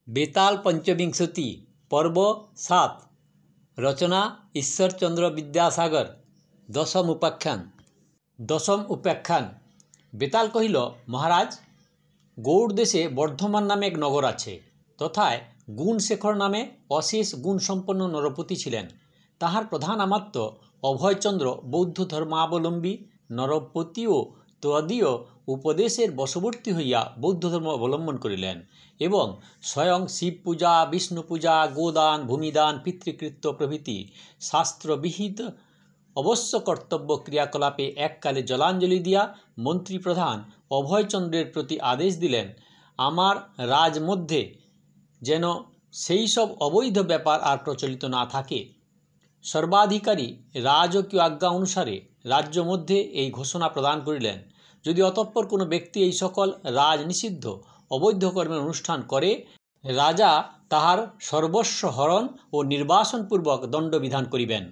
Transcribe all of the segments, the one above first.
বেতাল পঞ্চবিংশতি পর্ব ৭ রচনা ঈশ্বরচন্দ্র বিদ্যাসাগর। দশম উপাখ্যান। বেতাল কহিল, মহারাজ, গৌড় দেশে বর্ধমান নামে এক নগর আছে। তথায় গুণশেখর নামে অশেষ গুণসম্পন্ন নরপতি ছিলেন। তাহার প্রধান আমাত্য অভয়চন্দ্র বৌদ্ধ ধর্মাবলম্বী নরপতিও তদীয় উপদেশের বশবর্তী হইয়া বৌদ্ধ ধর্ম অবলম্বন করিলেন এবং স্বয়ং শিব পূজা, বিষ্ণু পূজা, গোদান, ভূমিদান, পিতৃকৃত্য প্রভৃতি শাস্ত্রবিহিত অবশ্য কর্তব্য ক্রিয়াকলাপে এককালে জলাঞ্জলি দিয়া মন্ত্রী প্রধান অভয়চন্দ্রের প্রতি আদেশ দিলেন, আমার রাজমধ্যে যেন সেই সব অবৈধ ব্যাপার আর প্রচলিত না থাকে। সর্বাধিকারী রাজকীয় আজ্ঞা অনুসারে রাজ্য মধ্যে এই ঘোষণা প্রদান করিলেন, যদি অতঃপর কোনো ব্যক্তি এই সকল রাজনিষিদ্ধ অবৈধ কর্মের অনুষ্ঠান করে, রাজা তাহার সর্বস্ব হরণ ও নির্বাসনপূর্বক দণ্ডবিধান করিবেন।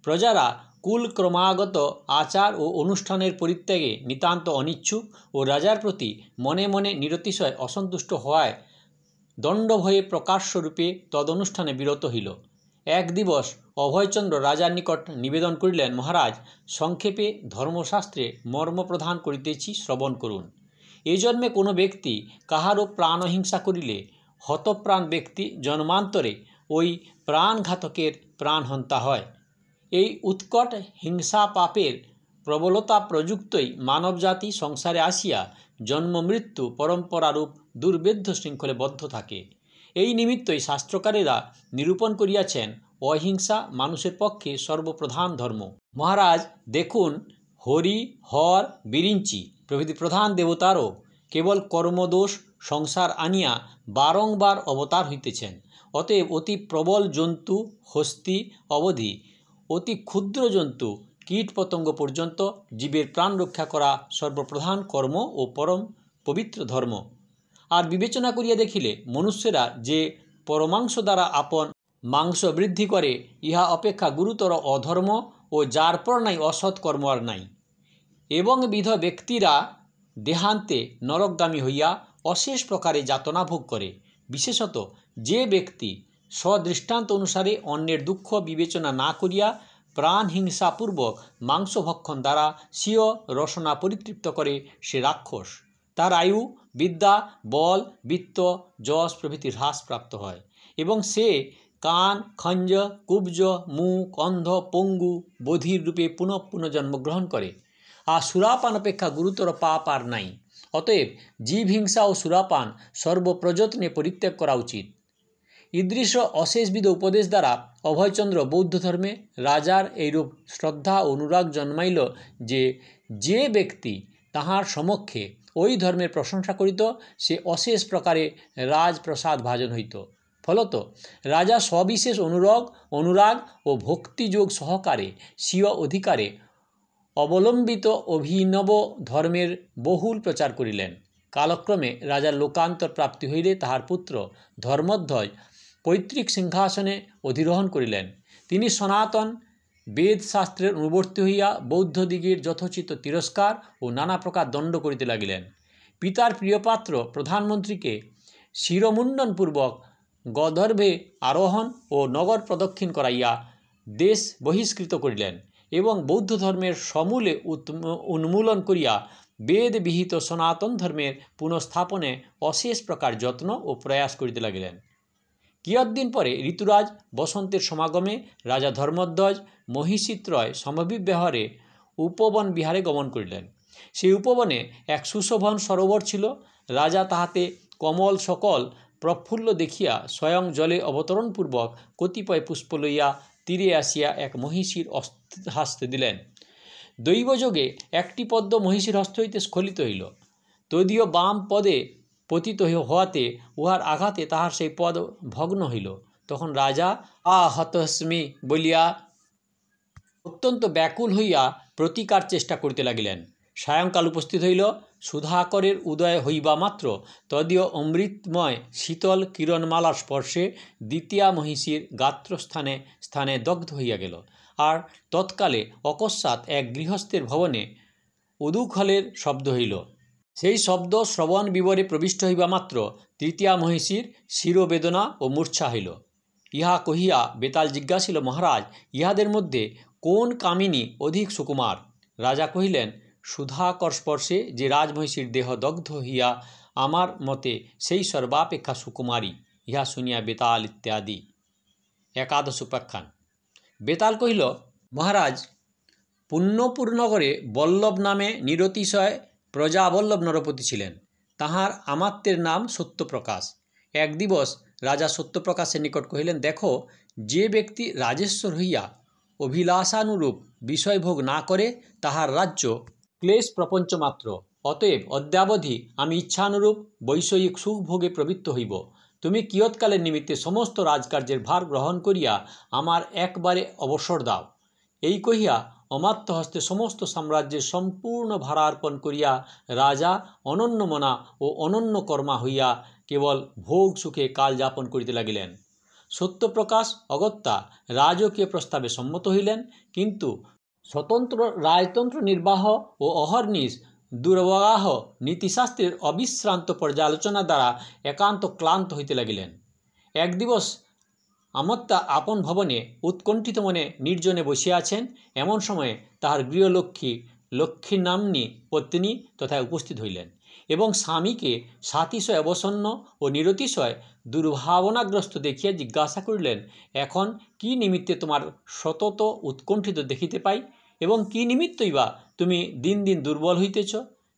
প্রজারা কুলক্রমাগত আচার ও অনুষ্ঠানের পরিত্যাগে নিতান্ত অনিচ্ছুক ও রাজার প্রতি মনে মনে নিরতিশয় অসন্তুষ্ট হওয়ায় দণ্ডভয়ে প্রকাশ্যরূপে তদনুষ্ঠানে বিরত হইল। এক দিবস অভয়চন্দ্র রাজার নিকট নিবেদন করিলেন, মহারাজ, সংক্ষেপে ধর্মশাস্ত্রে মর্ম প্রদান করিতেছি, শ্রবণ করুন। এই জন্মে কোনো ব্যক্তি কাহারও প্রাণহিংসা করিলে হতপ্রাণ ব্যক্তি জন্মান্তরে ওই প্রাণঘাতকের প্রাণহন্তা হয়। এই উৎকট হিংসা পাপের প্রবলতা প্রযুক্তই মানবজাতি সংসারে আসিয়া জন্ম মৃত্যু পরম্পরারূপ দুর্বেদ্য শৃঙ্খলে বদ্ধ থাকে। এই নিমিত্তই শাস্ত্রকারেরা নিরূপণ করিয়াছেন, অহিংসা মানুষের পক্ষে সর্বপ্রধান ধর্ম। মহারাজ দেখুন, হরি, হর, বিরিঞ্চি প্রভৃতি প্রধান দেবতারও কেবল কর্মদোষ সংসার আনিয়া বারংবার অবতার হইতেছেন। অতএব অতি প্রবল জন্তু হস্তি অবধি অতি ক্ষুদ্র জন্তু কীট পতঙ্গ পর্যন্ত জীবের প্রাণ রক্ষা করা সর্বপ্রধান কর্ম ও পরম পবিত্র ধর্ম। আর বিবেচনা করিয়া দেখিলে মনুষ্যেরা যে পরমাংশ দ্বারা আপন মাংস বৃদ্ধি করে, ইহা অপেক্ষা গুরুতর অধর্ম ও যার পর নাই অসৎ কর্ম আর নাই। এবং বিধ ব্যক্তিরা দেহান্তে নরকগামী হইয়া অশেষ প্রকারে যাতনা ভোগ করে। বিশেষত যে ব্যক্তি স্বদৃষ্টান্ত অনুসারে অন্যের দুঃখ বিবেচনা না করিয়া প্রাণহিংসাপূর্বক মাংসভক্ষণ দ্বারা স্বীয় রসনা পরিতৃপ্ত করে, সে রাক্ষস। তার আয়ু, বিদ্যা, বল, বিত্ত, যশ প্রভৃতি হ্রাসপ্রাপ্ত হয় এবং সে কান, খঞ্জ, কুব্জ, মুখ, অন্ধ, পঙ্গু, বধির রূপে পুনঃ পুনঃ জন্মগ্রহণ করে। আর সুরাপান অপেক্ষা গুরুতর পাপ আর নাই। অতএব জীবহিংসা ও সুরাপান সর্বপ্রযত্নে পরিত্যাগ করা উচিত। ঈদৃশ অশেষবিধ উপদেশ দ্বারা অভয়চন্দ্র বৌদ্ধ ধর্মে রাজার এইরূপ শ্রদ্ধা ও অনুরাগ জন্মাইল যে যে ব্যক্তি তাহার সমক্ষে ওই ধর্মের প্রশংসা করিত, সে অশেষ প্রকারে রাজপ্রসাদ ভাজন হইত। ফলত রাজা সবিশেষ অনুরাগ ও ভক্তিযোগ সহকারে স্বীয় অধিকারে অবলম্বিত অভিনব ধর্মের বহুল প্রচার করিলেন। কালক্রমে রাজার লোকান্তর প্রাপ্তি হইলে তাহার পুত্র ধর্মধ্বজ পৈতৃক সিংহাসনে অধিরোহণ করিলেন। তিনি সনাতন বেদশাস্ত্রের অনুবর্তী হইয়া বৌদ্ধদিগের যথোচিত তিরস্কার ও নানা প্রকার দণ্ড করিতে লাগিলেন। পিতার প্রিয়পাত্র প্রধানমন্ত্রীকে শিরমুণ্ডনপূর্বক গর্ধবে আরোহণ ও নগর প্রদক্ষিণ করাইয়া দেশ বহিষ্কৃত করিলেন এবং বৌদ্ধ ধর্মের সমূলে উন্মূলন করিয়া বেদবিহিত সনাতন ধর্মের পুনঃস্থাপনে অশেষ প্রকার যত্ন ও প্রয়াস করিতে লাগিলেন। কিয়ৎদিন পরে ঋতুরাজ বসন্তের সমাগমে রাজা ধর্মধ্বজ মহিষীত্রয় সমভিব্যাহারে উপবন বিহারে গমন করিলেন। সেই উপবনে এক সুশোভন সরোবর ছিল। রাজা তাহাতে কমল সকল প্রফুল্ল দেখিয়া স্বয়ং জলে অবতরণপূর্বক কতিপয় পুষ্প লইয়া তীরে আসিয়া এক মহিষীর হস্তে দিলেন। দৈবযোগে একটি পদ্ম মহিষীর হস্ত হইতে স্খলিত হইল। তদীয় বাম পদে পতিত হওয়াতে উহার আঘাতে তাহার সেই পদ ভগ্ন হইল। তখন রাজা হতস্মি বলিয়া অত্যন্ত ব্যাকুল হইয়া প্রতিকার চেষ্টা করিতে লাগিলেন। সায়ংকাল উপস্থিত হইল। সুধাকরের উদয় হইবা মাত্র তদীয় অমৃতময় শীতল কিরণমালার স্পর্শে দ্বিতীয়া মহিষীর গাত্রস্থানে স্থানে দগ্ধ হইয়া গেল। আর তৎকালে অকস্মাৎ এক গৃহস্থের ভবনে উদুখলের শব্দ হইল। সেই শব্দ শ্রবণ বিবরে প্রবিষ্ট হইবা মাত্র তৃতীয়া মহিষীর শিরোবেদনা ও মূর্ছা হইল। ইহা কহিয়া বেতাল জিজ্ঞাসিল, মহারাজ, ইহাদের মধ্যে কোন কামিনী অধিক সুকুমার? রাজা কহিলেন, সুধাকর স্পর্শে যে রাজমহিষীর দেহ দগ্ধ হইয়া আমার মতে সেই সর্বাপেক্ষা সুকুমারী। ইহা শুনিয়া বেতাল ইত্যাদি। একাদশ উপাখ্যান। বেতাল কহিল, মহারাজ, পুণ্যপুর নগরে বল্লভ নামে নিরতিশয় প্রজাবল্লভ নরপতি ছিলেন। তাহার আমাত্যের নাম সত্যপ্রকাশ। এক দিবস রাজা সত্যপ্রকাশের নিকট কহিলেন, দেখো, যে ব্যক্তি রাজেশ্বর হইয়া অভিলাষানুরূপ বিষয়ভোগ না করে তাহার রাজ্য ক্লেশ প্রপঞ্চ মাত্র। অতএব অদ্যাবধি আমি ইচ্ছানুরূপ বৈষয়িক সুখভোগে প্রবৃত্ত হইব। তুমি কিয়ৎকালের নিমিত্তে সমস্ত রাজকার্যের ভার গ্রহণ করিয়া আমার একবারে অবসর দাও। এই কহিয়া অমাত্য হস্তে সমস্ত সাম্রাজ্যের সম্পূর্ণ ভারার্পণ করিয়া রাজা অনন্যমনা ও অনন্যকর্মা হইয়া কেবল ভোগ সুখে কাল যাপন করিতে লাগিলেন। সত্যপ্রকাশ অগত্যা রাজকীয় প্রস্তাবে সম্মত হইলেন, কিন্তু স্বতন্ত্র রাজতন্ত্র নির্বাহ ও অহর্নিশ দুর্বাহ নীতিশাস্ত্রের অবিশ্রান্ত পর্যালোচনা দ্বারা একান্ত ক্লান্ত হইতে লাগিলেন। এক দিবস আমত্তা আপন ভবনে উৎকণ্ঠিত মনে নির্জনে বসিয়া আছেন। এমন সময়ে তাহার গৃহলক্ষ্মী লক্ষ্মী নাম্নী পত্নী তথায় উপস্থিত হইলেন এবং স্বামীকে সাতিশয় অবসন্ন ও নিরতিশয় দুর্ভাবনাগ্রস্ত দেখিয়া জিজ্ঞাসা করিলেন, এখন কি নিমিত্তে তোমার সতত উৎকণ্ঠিত দেখিতে পাই এবং কি নিমিত্তই বা তুমি দিন দিন দুর্বল হইতেছ?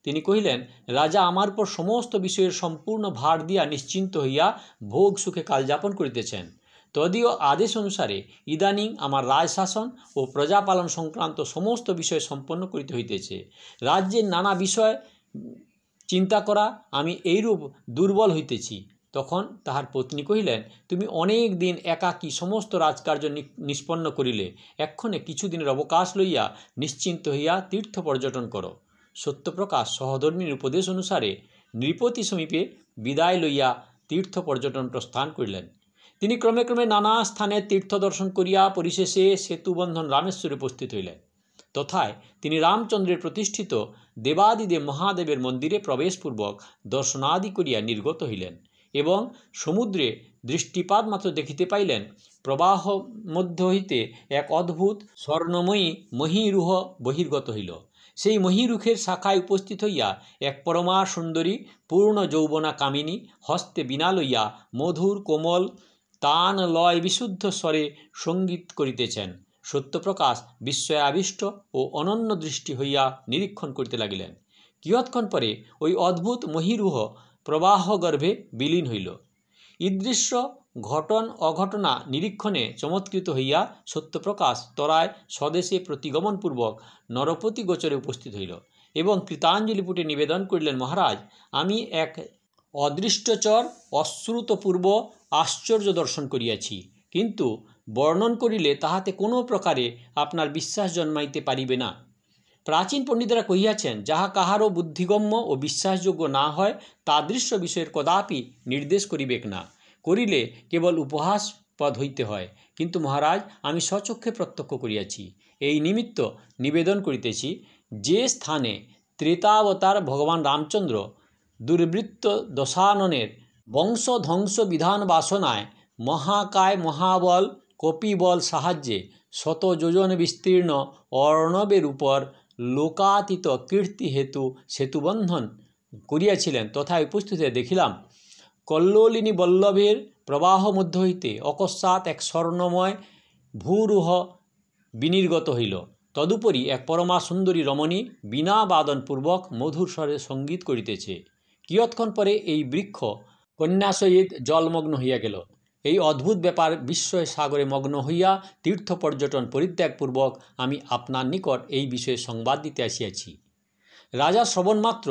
তিনি কহিলেন, রাজা আমার উপর সমস্ত বিষয়ের সম্পূর্ণ ভার দিয়া নিশ্চিন্ত হইয়া ভোগ সুখে কালযাপন করিতেছেন। তদীয় আদেশ অনুসারে ইদানিং আমার রাজশাসন ও প্রজাপালন সংক্রান্ত সমস্ত বিষয় সম্পন্ন করিতে হইতেছে। রাজ্যের নানা বিষয় চিন্তা করা আমি এইরূপ দুর্বল হইতেছি। তখন তাহার পত্নী কহিলেন, তুমি অনেক দিন একাকী সমস্ত রাজকার্য নিষ্পন্ন করিলে, এক্ষণে কিছুদিনের অবকাশ লইয়া নিশ্চিন্ত হইয়া তীর্থ পর্যটন করো। সত্যপ্রকাশ সহধর্মীর উপদেশ অনুসারে নৃপতি সমীপে বিদায় লইয়া তীর্থ পর্যটন প্রস্থান করিলেন। তিনি ক্রমে ক্রমে নানা স্থানে তীর্থ দর্শন করিয়া পরিশেষে সেতুবন্ধন রামেশ্বরে উপস্থিত হইলেন। তথায় তিনি রামচন্দ্রের প্রতিষ্ঠিত দেবাদিদেব মহাদেবের মন্দিরে প্রবেশপূর্বক দর্শনাদি করিয়া নির্গত হইলেন এবং সমুদ্রে দৃষ্টিপাত মাত্র দেখিতে পাইলেন প্রবাহ মধ্য হইতে এক অদ্ভুত স্বর্ণময়ী মহীরুহ বহির্গত হইল। সেই মহীরুখের শাখায় উপস্থিত হইয়া এক পরমা সুন্দরী পূর্ণ যৌবনা কামিনী হস্তে বীণা লইয়া মধুর কোমল তান লয় বিশুদ্ধ স্বরে সঙ্গীত করিতেছেন। সত্যপ্রকাশ বিস্ময়ে আবিষ্ট ও অনন্য দৃষ্টি হইয়া নিরীক্ষণ করিতে লাগিলেন। কিয়ৎক্ষণ পরে ওই অদ্ভুত মহীরুহ প্রবাহগর্ভে বিলীন হইল। ঈদৃশ্য ঘটন অঘটনা নিরীক্ষণে চমৎকৃত হইয়া সত্যপ্রকাশ তরায় স্বদেশে প্রতিগমনপূর্বক নরপতি গোচরে উপস্থিত হইল এবং কৃতাঞ্জলিপুটে নিবেদন করিলেন, মহারাজ, আমি এক অদৃষ্টচর অশ্রুতপূর্ব আশ্চর্য দর্শন করিয়াছি, কিন্তু বর্ণন করিলে তাহাতে কোনো প্রকারে আপনার বিশ্বাস জন্মাইতে পারিবে না। প্রাচীন পণ্ডিতেরা কহিয়াছেন, যাহা কাহারও বুদ্ধিগম্য ও বিশ্বাসযোগ্য না হয় তাদৃশ্য বিষয়ের কদাপি নির্দেশ করিবেক না, করিলে কেবল উপহাসপদ হইতে হয়। কিন্তু মহারাজ, আমি স্বচক্ষে প্রত্যক্ষ করিয়াছি। এই নিমিত্ত নিবেদন করিতেছি, যে স্থানে ত্রেতাবতার ভগবান রামচন্দ্র দুর্বৃত্ত দশাননের বংশধ্বংস বিধান বাসনায় মহাকায় মহাবল কপিবল সাহায্যে শত যোজন বিস্তীর্ণ অর্ণবের উপর লোকাতীত কীর্তি হেতু সেতুবন্ধন করিয়াছিলেন, তথায় উপস্থিত দেখিলাম কল্লোলিনী বল্লভের প্রবাহ মধ্য হইতে অকস্মাৎ এক স্বর্ণময় ভূরুহ বিনির্গত হইল। তদুপরি এক পরমা সুন্দরী রমণী বীণা বাদনপূর্বক মধুর স্বরে সঙ্গীত করিতেছে। কিয়ৎক্ষণ পরে এই বৃক্ষ কন্যাসহিত জলমগ্ন হইয়া গেল। এই অদ্ভুত ব্যাপার বিস্ময় সাগরে মগ্ন হইয়া তীর্থ পর্যটন পরিত্যাগপূর্বক আমি আপনার নিকট এই বিষয়ে সংবাদ দিতে আসিয়াছি। রাজা শ্রবণমাত্র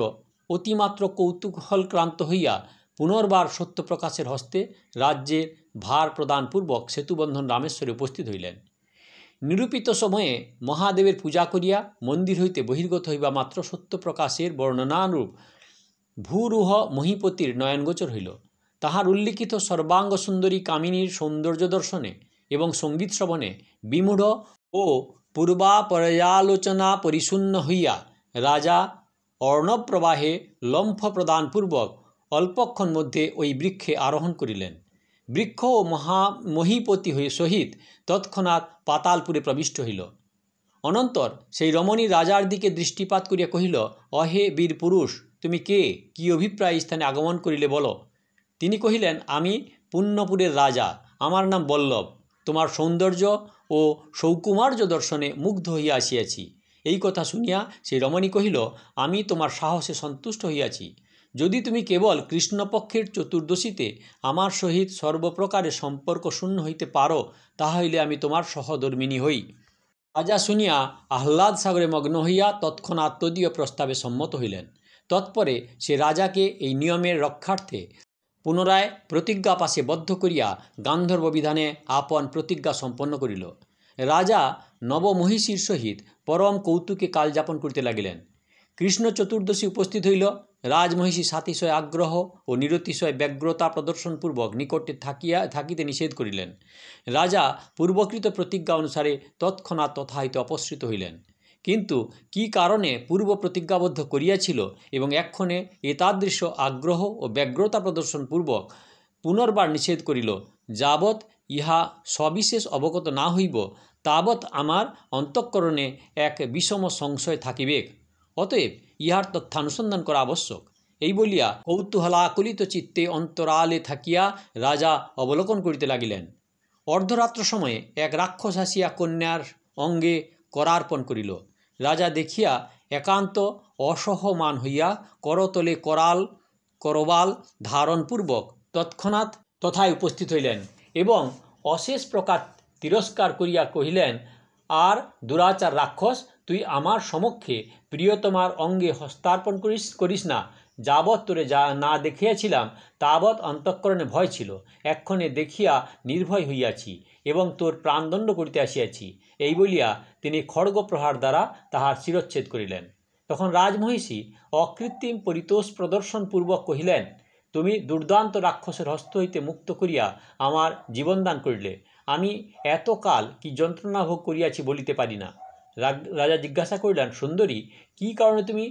অতিমাত্র কৌতূহলক্রান্ত হইয়া পুনর্বার সত্যপ্রকাশের হস্তে রাজ্যের ভার প্রদানপূর্বক সেতুবন্ধন রামেশ্বরে উপস্থিত হইলেন। নিরূপিত সময়ে মহাদেবের পূজা করিয়া মন্দির হইতে বহির্গত হইবা মাত্র সত্যপ্রকাশের বর্ণনানুরূপ ভূরুহ মহীপতির নয়নগোচর হইল। তাহার উল্লিখিত সর্বাঙ্গ সুন্দরী কামিনীর সৌন্দর্য দর্শনে এবং সঙ্গীত শ্রবণে বিমূঢ় ও পূর্বাপর্যালোচনা পরিশূন্য হইয়া রাজা অর্ণব প্রবাহে লম্ফ প্রদানপূর্বক অল্পক্ষণ মধ্যে ওই বৃক্ষে আরোহণ করিলেন। বৃক্ষ ও মহীপতি হয়ে সহিত তৎক্ষণাৎ পাতালপুরে প্রবিষ্ট হইল। অনন্তর সেই রমণী রাজার দিকে দৃষ্টিপাত করিয়া কহিল, অহে বীর পুরুষ, তুমি কে, কি অভিপ্রায় স্থানে আগমন করিলে বলো। তিনি কহিলেন, আমি পুণ্যপুরের রাজা, আমার নাম বল্লভ। তোমার সৌন্দর্য ও সৌকুমার্য দর্শনে মুগ্ধ হইয়া আসিয়াছি। এই কথা শুনিয়া সেই রমণী কহিল, আমি তোমার সাহসে সন্তুষ্ট হইয়াছি। যদি তুমি কেবল কৃষ্ণপক্ষের চতুর্দশীতে আমার সহিত সর্বপ্রকারে সম্পর্ক শূন্য হইতে পারো, তাহা হইলে আমি তোমার সহধর্মিণী হই। রাজা শুনিয়া আহ্লাদ সাগরে মগ্ন হইয়া তৎক্ষণাৎ তদীয় প্রস্তাবে সম্মত হইলেন। তৎপরে সে রাজাকে এই নিয়মের রক্ষার্থে পুনরায় প্রতিজ্ঞা পাশে বদ্ধ করিয়া গান্ধর্ব বিধানে আপন প্রতিজ্ঞা সম্পন্ন করিল। রাজা নবমহিষীর সহিত পরম কৌতুকে কালযাপন করিতে লাগিলেন। কৃষ্ণ চতুর্দশী উপস্থিত হইল। রাজমহিষী সাতিশয় আগ্রহ ও নিরতিশয় ব্যগ্রতা প্রদর্শনপূর্বক নিকটে থাকিতে নিষেধ করিলেন। রাজা পূর্বকৃত প্রতিজ্ঞা অনুসারে তৎক্ষণাৎ তথা হইতে অপসৃত হইলেন। কিন্তু কি কারণে পূর্ব প্রতিজ্ঞাবদ্ধ করিয়াছিল এবং এক্ষণে এতাদৃশ আগ্রহ ও ব্যগ্রতা প্রদর্শনপূর্বক পুনর্বার নিষেধ করিল, যাবৎ ইহা সবিশেষ অবগত না হইব তাবৎ আমার অন্তঃকরণে এক বিষম সংশয় থাকিবেক। অতএব ইহার তথ্যানুসন্ধান করা আবশ্যক। এই বলিয়া কৌতূহলাকুলিত চিত্তে অন্তরালে থাকিয়া রাজা অবলোকন করিতে লাগিলেন। অর্ধরাত্র সময়ে এক রাক্ষস আসিয়া কন্যার অঙ্গে করার্পণ করিল। রাজা দেখিয়া একান্ত অসহমান হইয়া করতলে করবাল ধারণপূর্বক তৎক্ষণাৎ তথায় উপস্থিত হইলেন এবং অশেষ প্রকার তিরস্কার করিয়া কহিলেন, আর দুরাচার রাক্ষস, তুই আমার সমক্ষে প্রিয়তমার অঙ্গে হস্তার্পণ করিস না। যাবৎ তোরে না দেখিয়াছিলাম তাবৎ অন্তঃকরণে ভয় ছিল, এক্ষণে দেখিয়া নির্ভয় হইয়াছি এবং তোর প্রাণদণ্ড করিতে আসিয়াছি। এই বলিয়া তিনি খড়গপ্রহার দ্বারা তাহার শিরচ্ছেদ করিলেন। তখন রাজমহিষী অকৃত্রিম পরিতোষ প্রদর্শনপূর্বক কহিলেন, তুমি দুর্দান্ত রাক্ষসের হস্ত হইতে মুক্ত করিয়া আমার জীবনদান করিলে। আমি এতকাল কি যন্ত্রণা ভোগ করিয়াছি বলিতে পারি না। রাজা জিজ্ঞাসা করিলেন, সুন্দরী, কি কারণে তুমি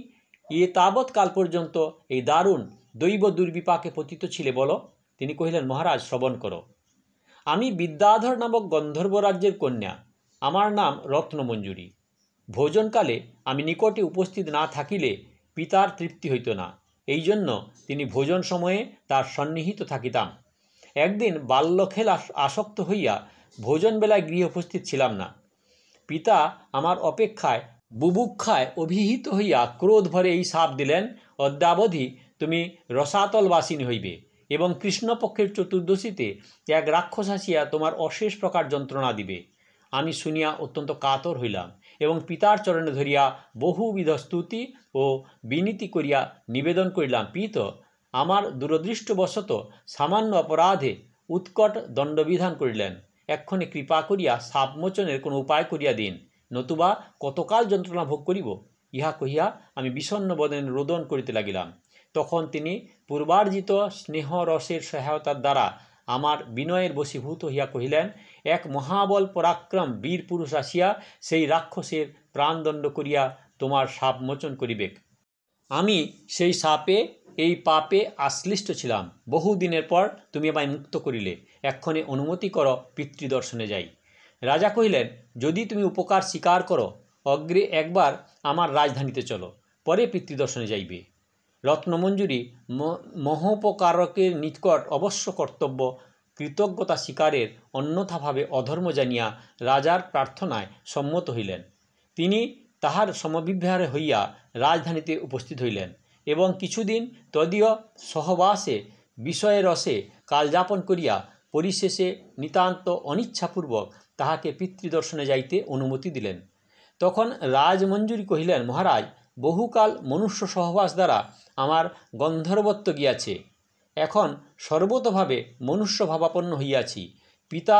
তাবৎ কাল পর্যন্ত এই দারুণ দৈব দুর্বিপাকে পতিত ছিলে বলো। তিনি কহিলেন, মহারাজ, শ্রবণ করো। আমি বিদ্যাধর নামক গন্ধর্ব রাজ্যের কন্যা। আমার নাম রত্নমঞ্জুরি। ভোজনকালে আমি নিকটে উপস্থিত না থাকিলে পিতার তৃপ্তি হইত না। এই জন্য তিনি ভোজন সময়ে তার সন্নিহিত থাকিতাম। একদিন বাল্যখেল আসক্ত হইয়া ভোজনবেলায় গৃহে উপস্থিত ছিলাম না। পিতা আমার অপেক্ষায় বুভুক্ষায় অভিহিত হইয়া ক্রোধ ভরে এই শাপ দিলেন, অদ্যাবধি তুমি রসাতলবাসিনী হইবে এবং কৃষ্ণপক্ষের চতুর্দশীতে এক রাক্ষস আসিয়া তোমার অশেষ প্রকার যন্ত্রণা দিবে। আমি শুনিয়া অত্যন্ত কাতর হইলাম এবং পিতার চরণে ধরিয়া বহুবিধ স্তুতি ও বিনীতি করিয়া নিবেদন করিলাম, পিত, আমার দূরদৃষ্টবশত সামান্য অপরাধে উৎকট দণ্ডবিধান করিলেন। এক্ষণে কৃপা করিয়া শাপমোচনের কোনো উপায় করিয়া দিন, নতুবা কতকাল যন্ত্রণা ভোগ করিব। ইহা কহিয়া আমি বিষণ্ণ বদনে রোদন করিতে লাগিলাম। তখন তিনি পূর্বার্জিত স্নেহরসের সহায়তার দ্বারা আমার বিনয়ের বশীভূত হইয়া কহিলেন, এক মহাবল পরাক্রম বীর পুরুষ আসিয়া সেই রাক্ষসের প্রাণদণ্ড করিয়া তোমার শাপ মোচন করিবেক। আমি সেই শাপে এই পাপে আশ্লিষ্ট ছিলাম। বহুদিনের পর তুমি আমায় মুক্ত করিলে, এক্ষণে অনুমতি করো পিতৃদর্শনে যাই। রাজা কহিলেন, যদি তুমি উপকার স্বীকার করো, অগ্রে একবার আমার রাজধানীতে চলো, পরে পিতৃদর্শনে যাইবে। রত্নমঞ্জুরি মহোপকারকের নিকট অবশ্য কর্তব্য কৃতজ্ঞতা স্বীকারের অন্যথাভাবে অধর্ম জানিয়া রাজার প্রার্থনায় সম্মত হইলেন। তিনি তাহার সমভিব্যাহারে হইয়া রাজধানীতে উপস্থিত হইলেন এবং কিছুদিন তদীয় সহবাসে বিষয়ে রসে কালযাপন করিয়া পরিশেষে নিতান্ত অনিচ্ছাপূর্বক তাহাকে পিতৃদর্শনে যাইতে অনুমতি দিলেন। তখন রাজমঞ্জুরি কহিলেন, মহারাজ, বহুকাল মনুষ্য সহবাস দ্বারা আমার গন্ধর্বত্ব গিয়াছে, এখন সর্বতোভাবে মনুষ্য ভাবাপন্ন হইয়াছি। পিতা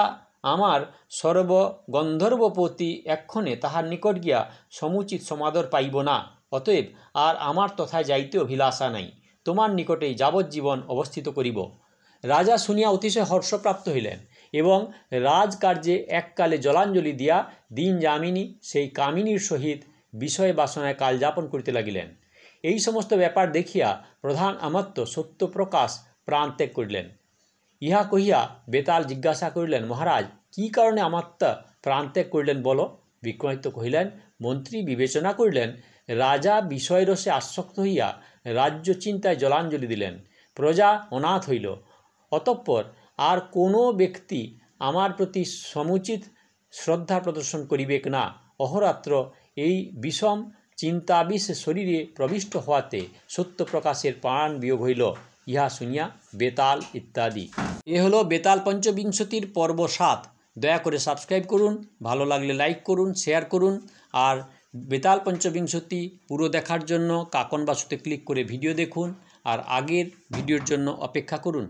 আমার সর্বগন্ধর্বপতি এক্ষণে তাহার নিকট গিয়া সমুচিত সমাদর পাইব না। অতএব আর আমার তথায় যাইতে অভিলাষা নাই, তোমার নিকটেই যাবজ্জীবন অবস্থিত করিব। রাজা শুনিয়া অতিশয় হর্ষপ্রাপ্ত হইলেন এবং রাজকার্যে এককালে জলাঞ্জলি দিয়া দিন যামিনী সেই কামিনীর সহিত বিষয় বাসনায় কালযাপন করিতে লাগিলেন। এই সমস্ত ব্যাপার দেখিয়া প্রধান আমাত্য সত্যপ্রকাশ প্রাণ ত্যাগ করিলেন। ইহা কহিয়া বেতাল জিজ্ঞাসা করিলেন, মহারাজ কি কারণে আমাত্য প্রাণ ত্যাগ করিলেন বলো। বিক্রমাদিত্য কহিলেন, মন্ত্রী বিবেচনা করিলেন, রাজা বিষয়রসে আসক্ত হইয়া রাজ্য চিন্তায় জলাঞ্জলি দিলেন, প্রজা অনাথ হইল। অতঃপর আর কোনো ব্যক্তি আমার প্রতি সমুচিত শ্রদ্ধা প্রদর্শন করিবেক না। অহরাত্র এই বিষম চিন্তাবিষ শরীরে প্রবিষ্ট হওয়াতে সত্যপ্রকাশের প্রাণ বিয়োগ হইল। ইহা শুনিয়া বেতাল ইত্যাদি। এ হলো বেতাল পঞ্চবিংশতির পর্ব 7। দয়া করে সাবস্ক্রাইব করুন, ভালো লাগলে লাইক করুন, শেয়ার করুন। আর বেতাল পঞ্চবিংশতি পুরো দেখার জন্য কাকন বাসুতে ক্লিক করে ভিডিও দেখুন, আর আগের ভিডিওর জন্য অপেক্ষা করুন।